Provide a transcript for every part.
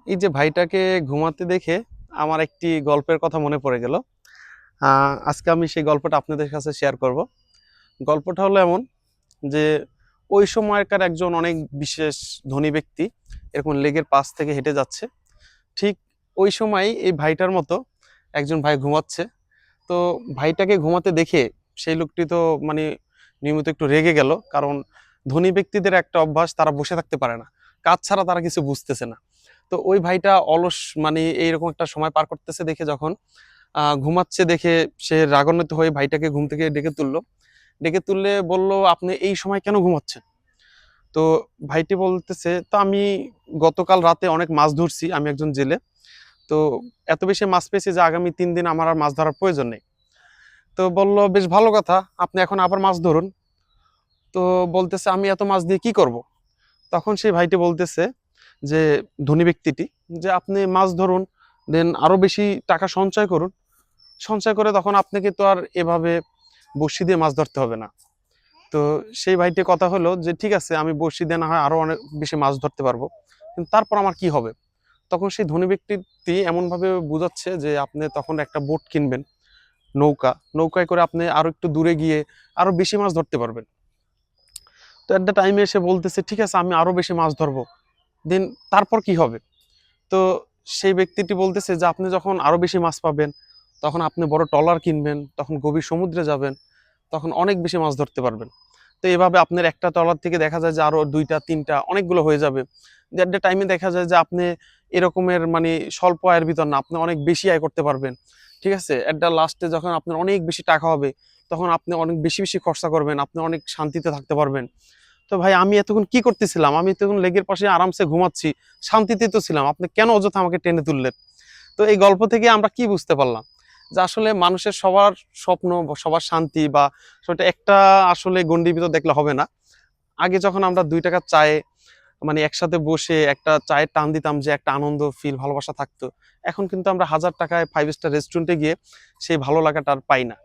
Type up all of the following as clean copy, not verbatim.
এই যে ভাইটাকে ঘুমাতে দেখে আমার একটি গল্পের কথা মনে পড়ে গেল। আজকে আমি সেই গল্পটা আপনাদের কাছে শেয়ার করব। গল্পটা হলো এমন যে ওই সময়কার একজন অনেক বিশেষ ধনী ব্যক্তি এরকম লেকের পাশ থেকে হেঁটে যাচ্ছে। ঠিক ওই সময় এই ভাইটার মতো একজন ভাই ঘুমাচ্ছে। তো ভাইটাকে ঘুমাতে দেখে সেই লোকটি তো মানে নিয়মিত একটু রেগে গেল, কারণ ধনী ব্যক্তিদের একটা অভ্যাস, তারা বসে থাকতে পারে না, কাজ ছাড়া তারা কিছু বুঝতেছে না। তো ওই ভাইটা অলস মানে এইরকম একটা সময় পার করতেছে দেখে যখন ঘুমাচ্ছে দেখে সে রাগান্বিত হয়ে ভাইটাকে ঘুম থেকে ডেকে তুললো। ডেকে তুললে বলল, আপনি এই সময় কেন ঘুমাচ্ছেন? তো ভাইটি বলতেছে, তো আমি গতকাল রাতে অনেক মাছ ধরছি, আমি একজন জেলে। তো এত বেশি মাছ পেয়েছি যে আগামী 3 দিন আমার আর মাছ ধরার প্রয়োজন নেই। তো বলল, বেশ ভালো কথা, আপনি এখন আবার মাছ ধরুন। তো বলতেছে, আমি এত মাছ দিয়ে কি করব? তখন সেই ভাইটি বলতেছে যে, ধনী ব্যক্তিটি, যে আপনি মাছ ধরুন, দেন আরো বেশি টাকা সঞ্চয় করুন। সঞ্চয় করে তখন আপনাকে তো আর এভাবে বড়শি দিয়ে মাছ ধরতে হবে না। তো সেই ভাইটির কথা হলো যে, ঠিক আছে, আমি বড়শি দিয়ে না হয় আরো অনেক বেশি মাছ ধরতে পারবো, কিন্তু তারপর আমার কি হবে? তখন সেই ধনী ব্যক্তিটি এমনভাবে বুঝাচ্ছে যে, আপনি তখন একটা বোট কিনবেন, নৌকায় করে আপনি আরো একটু দূরে গিয়ে আরো বেশি মাছ ধরতে পারবেন। তো এট দ্য টাইমে এসে বলতেছে, ঠিক আছে, আমি আরো বেশি মাছ ধরবো, দেন তারপর কি হবে? তো সেই ব্যক্তিটি বলতেছে যে, আপনি যখন আরো বেশি মাছ পাবেন, তখন আপনি বড় ট্রলার কিনবেন, তখন গভীর সমুদ্রে যাবেন, তখন অনেক বেশি মাছ ধরতে পারবেন। তো এভাবে আপনার একটা ট্রলার থেকে দেখা যায় যে আরো 2টা 3টা অনেকগুলো হয়ে যাবে। এট দ্য টাইমে দেখা যায় যে আপনি এরকমের মানে স্বল্প আয়ের ভিতর না, আপনি অনেক বেশি আয় করতে পারবেন। ঠিক আছে? এট দ্য লাস্টে যখন আপনার অনেক বেশি টাকা হবে, তখন আপনি অনেক বেশি বেশি খরচা করবেন, আপনি অনেক শান্তিতে থাকতে পারবেন। তো ভাই, আমি এতক্ষণ কি করতেছিলাম? আমি তখন লেগের পাশে আরামসে ঘুমাচ্ছি, শান্তিতে তো ছিলাম, আপনি কেন অযথা আমাকে টেনে তুললেন? তো এই গল্প থেকে আমরা কি বুঝতে পারলাম? যে আসলে মানুষের সবার স্বপ্ন বা সবার শান্তি বা সেটা একটা আসলে গণ্ডির ভিতর দেখলে হবে না। আগে যখন আমরা 2 টাকার চায়ে মানে একসাথে বসে একটা চায়ের টান দিতাম, যে একটা আনন্দ ফিল ভালোবাসা থাকতো, এখন কিন্তু আমরা 1000 টাকায় 5 স্টার রেস্টুরেন্টে গিয়ে সেই ভালো লাগাটা আর পাই না।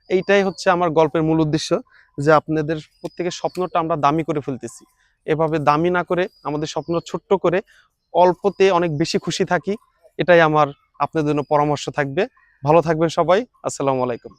এইটাই হচ্ছে আমার গল্পের মূল উদ্দেশ্য, যে আপনাদের প্রত্যেকের স্বপ্নটা আমরা দামি করে ফেলতেছি। এভাবে দামি না করে আমাদের স্বপ্ন ছোট্ট করে অল্পতে অনেক বেশি খুশি থাকি। এটাই আমার আপনাদের জন্য পরামর্শ থাকবে। ভালো থাকবেন সবাই। আসসালামু আলাইকুম।